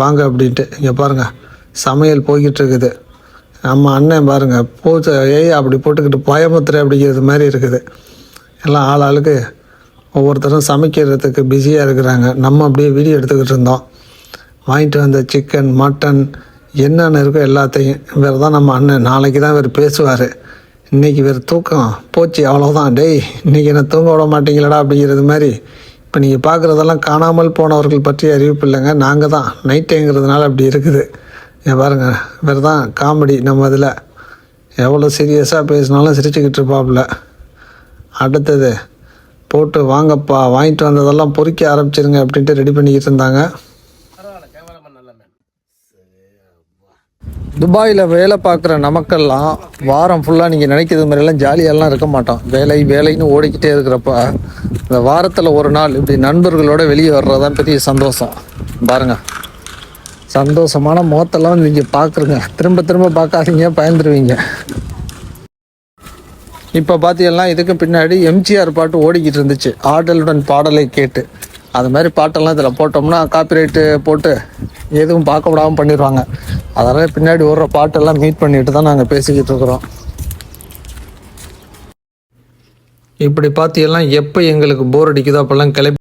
வாங்க அப்படின்ட்டு. இங்கே பாருங்கள், சமையல் போய்கிட்டு இருக்குது. நம்ம அண்ணன் பாருங்கள் அப்படி போட்டுக்கிட்டு பயமுத்திரை அப்படிங்கிறது மாதிரி இருக்குது. எல்லாம் ஆளுக்கு ஒவ்வொருத்தரும் சமைக்கிறதுக்கு பிஸியாக இருக்கிறாங்க. நம்ம அப்படியே வீடியோ எடுத்துக்கிட்டு இருந்தோம். வாங்கிட்டு வந்த சிக்கன், மட்டன் என்னென்ன இருக்கோ எல்லாத்தையும். வேறு தான் நம்ம அண்ணன் நாளைக்கு தான் இவர் பேசுவார். இன்றைக்கி வேறு தூக்கம் போச்சு, அவ்வளோதான். டேய், இன்றைக்கி என்ன தூங்க விட மாட்டீங்களடா அப்படிங்கிறது மாதிரி. இப்போ நீங்கள் பார்க்குறதெல்லாம் காணாமல் போனவர்கள் பற்றி அறிவிப்பு இல்லைங்க, நாங்கள் தான். நைட் டைங்கிறதுனால அப்படி இருக்குது. பாருங்கள், வேறு தான் காமெடி. நம்ம அதில் எவ்வளோ சீரியஸாக பேசினாலும் சிரிச்சுக்கிட்டு இருப்பாப்புல. அடுத்தது போட்டு வாங்கப்பா, வாங்கிட்டு வந்ததெல்லாம் பொறிக்க ஆரம்பிச்சிருங்க அப்படின்ட்டு ரெடி பண்ணிக்கிட்டு இருந்தாங்க. துபாயில் வேலை பார்க்குற நமக்கெல்லாம் வாரம் ஃபுல்லாக நீங்கள் நினைக்கிறது மாதிரிலாம் ஜாலியெல்லாம் இருக்க மாட்டோம். வேலைன்னு ஓடிக்கிட்டே இருக்கிறப்ப இந்த வாரத்தில் ஒரு நாள் இப்படி நண்பர்களோட வெளியே வர்றதான் பெரிய சந்தோஷம். பாருங்கள், சந்தோஷமான முகத்தெல்லாம் நீங்கள் பார்க்குறங்க. திரும்ப திரும்ப பார்க்காதீங்க, பயந்துருவீங்க. இப்போ பார்த்தீங்கன்னா இதுக்கு பின்னாடி எம்ஜிஆர் பாட்டு ஓடிக்கிட்டு இருந்துச்சு, ஆடலுடன் பாடலை கேட்டு. அது மாதிரி பாட்டெல்லாம் இதில் போட்டோம்னா காப்பிரைட்டு போட்டு எதுவும் பார்க்க விடாமல் பண்ணிடுவாங்க. அதனால் பின்னாடி ஓடுற பாட்டெல்லாம் மீட் பண்ணிட்டு தான் நாங்கள் பேசிக்கிட்டு இருக்கிறோம். இப்படி பார்த்தீங்கன்னா எப்போ எங்களுக்கு போர் அடிக்குதோ அப்போல்லாம் கிளப்பி